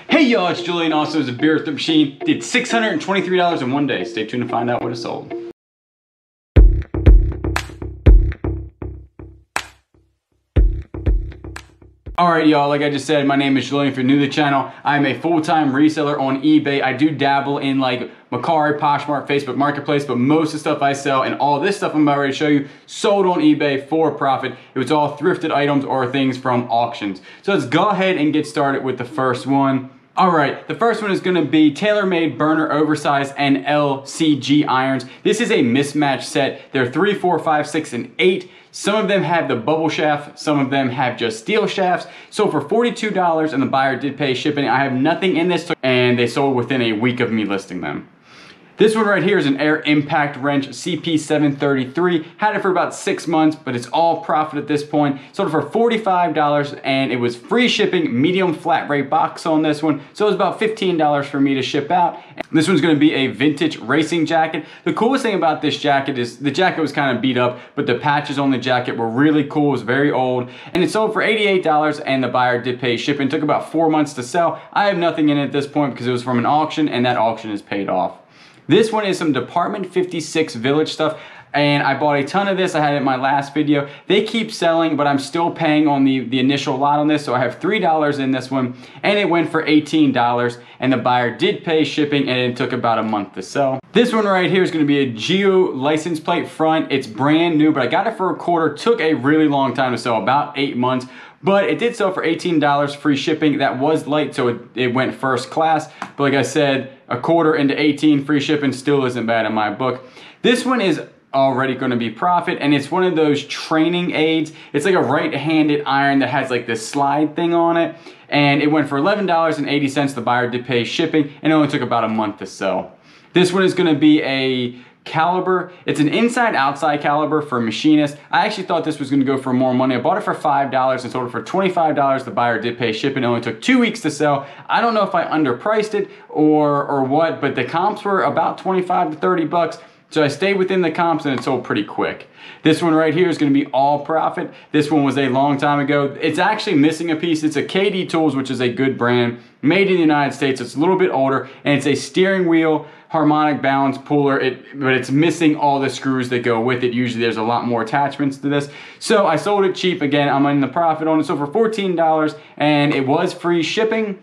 Hey y'all, it's Julian, also is a beer at the machine. Did $623 in one day. Stay tuned to find out what it sold. Alright y'all, like I just said, my name is Julian. If you're new to the channel, I'm a full-time reseller on eBay. I do dabble in like Mercari, Poshmark, Facebook Marketplace, but most of the stuff I sell and all this stuff I'm about ready to show you, sold on eBay for profit. It was all thrifted items or things from auctions. So let's go ahead and get started with the first one. Alright, the first one is going to be TaylorMade Burner Oversized and LCG irons. This is a mismatch set. They're 3, 4, 5, 6, and 8. Some of them have the bubble shaft, some of them have just steel shafts. So for $42, and the buyer did pay shipping, I have nothing in this, and they sold within a week of me listing them. This one right here is an Air Impact Wrench CP733. Had it for about 6 months, but it's all profit at this point. Sold it for $45 and it was free shipping, medium flat rate box on this one. So it was about $15 for me to ship out. This one's gonna be a vintage racing jacket. The coolest thing about this jacket is the jacket was kind of beat up, but the patches on the jacket were really cool. It was very old. And it sold for $88 and the buyer did pay shipping. It took about 4 months to sell. I have nothing in it at this point because it was from an auction and that auction is paid off. This one is some Department 56 Village stuff, and I bought a ton of this. I had it in my last video. They keep selling, but I'm still paying on the initial lot on this, so I have $3 in this one, and it went for $18, and the buyer did pay shipping, and it took about a month to sell. This one right here is gonna be a Geo license plate front. It's brand new, but I got it for a quarter. Took a really long time to sell, about 8 months. But it did sell for $18 free shipping. That was light, so it went first class. But like I said, a quarter into 18 free shipping still isn't bad in my book. This one is already going to be profit, and it's one of those training aids. It's like a right-handed iron that has like this slide thing on it, and it went for $11.80. The buyer did pay shipping, and it only took about a month to sell. This one is going to be a caliber. It's an inside-outside caliber for machinists. I actually thought this was going to go for more money. I bought it for $5 and sold it for $25. The buyer did pay shipping. It only took 2 weeks to sell. I don't know if I underpriced it or what, but the comps were about 25 to 30 bucks. So I stayed within the comps and it sold pretty quick. This one right here is going to be all profit. This one was a long time ago. It's actually missing a piece. It's a KD Tools, which is a good brand, made in the United States. It's a little bit older, and it's a steering wheel harmonic balance puller, but it's missing all the screws that go with it. Usually there's a lot more attachments to this. So I sold it cheap. Again, I'm in the profit on it. So for $14, and it was free shipping.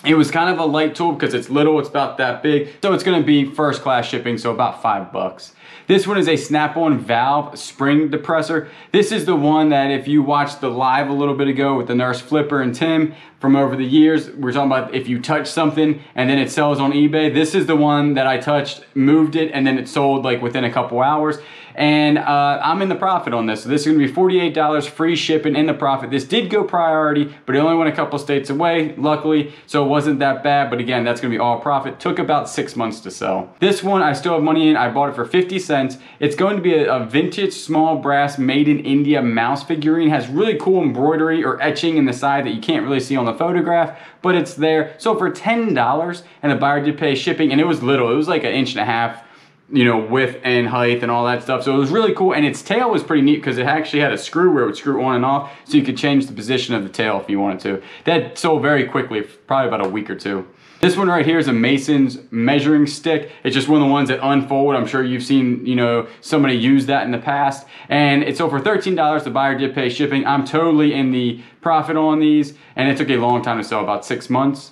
It was kind of a light tool because it's little, it's about that big. So it's gonna be first class shipping, so about $5. This one is a snap-on valve spring depressor. This is the one that if you watched the live a little bit ago with the nurse Flipper and Tim from over the years, we're talking about if you touch something and then it sells on eBay. This is the one that I touched, moved it, and then it sold like within a couple hours. And I'm in the profit on this. So this is gonna be $48 free shipping in the profit. This did go priority, but it only went a couple states away, luckily, so it wasn't that bad. But again, that's gonna be all profit. Took about 6 months to sell. This one I still have money in. I bought it for 50 cents. It's going to be a vintage small brass made in India mouse figurine. Has really cool embroidery or etching in the side that you can't really see on the photograph, but it's there. So for $10, and the buyer did pay shipping, and it was little. It was like 1.5 inches, you know, width and height and all that stuff. So it was really cool, and its tail was pretty neat because it actually had a screw where it would screw on and off, so you could change the position of the tail if you wanted to. That sold very quickly, probably about a week or two. This one right here is a Mason's measuring stick. It's just one of the ones that unfold. I'm sure you've seen, you know, somebody use that in the past. And it sold for $13. The buyer did pay shipping. I'm totally in the profit on these, and it took a long time to sell, about 6 months.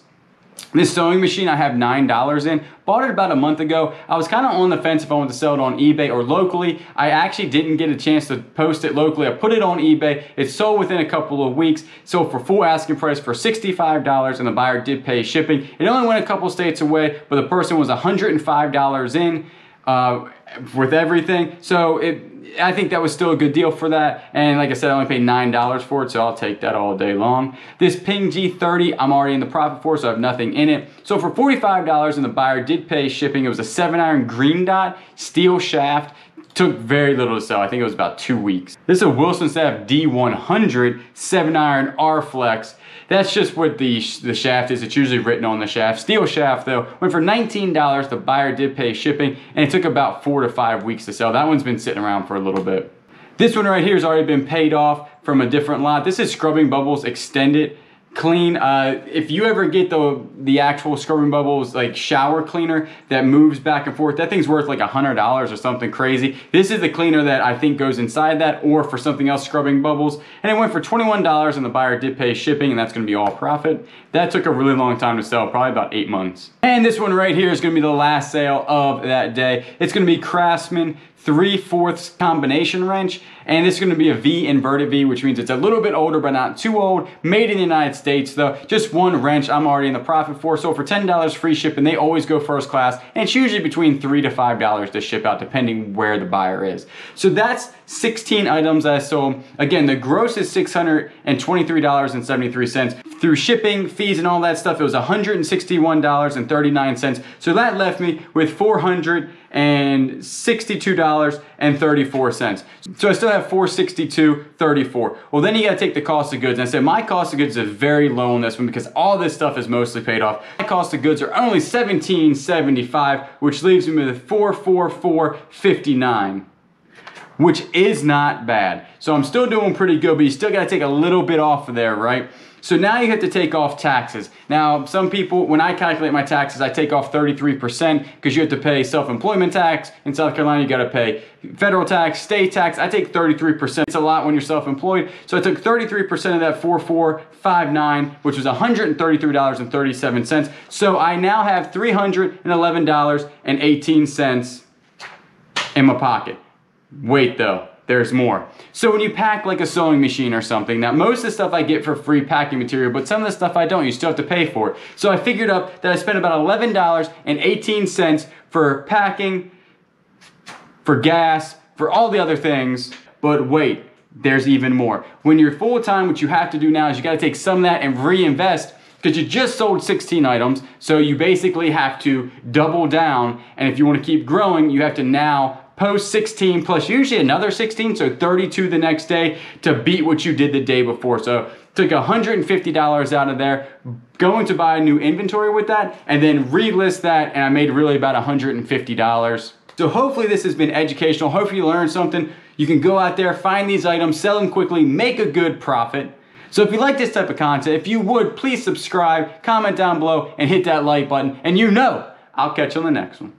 This sewing machine I have $9 in. Bought it about a month ago. I was kind of on the fence if I wanted to sell it on eBay or locally. I actually didn't get a chance to post it locally. I put it on eBay. It sold within a couple of weeks. Sold for full asking price for $65, and the buyer did pay shipping. It only went a couple states away, but the person was $105 in with everything. So I think that was still a good deal for that. And like I said, I only paid $9 for it, so I'll take that all day long. This Ping G30, I'm already in the profit for, so I have nothing in it. So for $45, and the buyer did pay shipping, it was a 7-iron green dot, steel shaft. Took very little to sell. I think it was about 2 weeks. This is a Wilson Staff D100 7-iron R-Flex. That's just what the shaft is. It's usually written on the shaft. Steel shaft though. Went for $19. The buyer did pay shipping, and it took about 4 to 5 weeks to sell. That one's been sitting around for a little bit. This one right here has already been paid off from a different lot. This is Scrubbing Bubbles Extended clean. If you ever get the actual scrubbing bubbles like shower cleaner that moves back and forth, that thing's worth like $100 or something crazy. This is the cleaner that I think goes inside that, or for something else scrubbing bubbles, and it went for $21, and the buyer did pay shipping, and that's going to be all profit. That took a really long time to sell, probably about 8 months. And this one right here is going to be the last sale of that day. It's going to be Craftsman 3/4 combination wrench, and this is going to be a V, inverted V, which means it's a little bit older but not too old. Made in the United States though. Just one wrench I'm already in the profit for. So for $10 free shipping, they always go first class, and it's usually between $3 to $5 to ship out depending where the buyer is. So that's 16 items I sold. Again, the gross is $623.73. Through shipping, fees, and all that stuff, it was $161.39. So that left me with $462.34. So I still have $462.34. Well, then you gotta take the cost of goods. And I said my cost of goods is very low on this one because all this stuff is mostly paid off. My cost of goods are only $17.75, which leaves me with $444.59. Which is not bad. So I'm still doing pretty good, but you still gotta take a little bit off of there, right? So now you have to take off taxes. Now, some people, when I calculate my taxes, I take off 33% because you have to pay self-employment tax. In South Carolina, you gotta pay federal tax, state tax. I take 33%. It's a lot when you're self-employed. So I took 33% of that $444.59, which was $133.37. So I now have $311.18 in my pocket. Wait though, there's more. So when you pack like a sewing machine or something, now most of the stuff I get for free packing material, but some of the stuff I don't, you still have to pay for it. So I figured up that I spent about $11.18 for packing, for gas, for all the other things. But wait, there's even more. When you're full-time, what you have to do now is you gotta take some of that and reinvest, because you just sold 16 items, so you basically have to double down, and if you want to keep growing, you have to now post 16 plus usually another 16, so 32 the next day to beat what you did the day before. So took $150 out of there, going to buy a new inventory with that, and then relist that, and I made really about $150. So hopefully this has been educational. Hopefully you learned something. You can go out there, find these items, sell them quickly, make a good profit. So if you like this type of content, if you would, please subscribe, comment down below, and hit that like button. And you know, I'll catch you on the next one.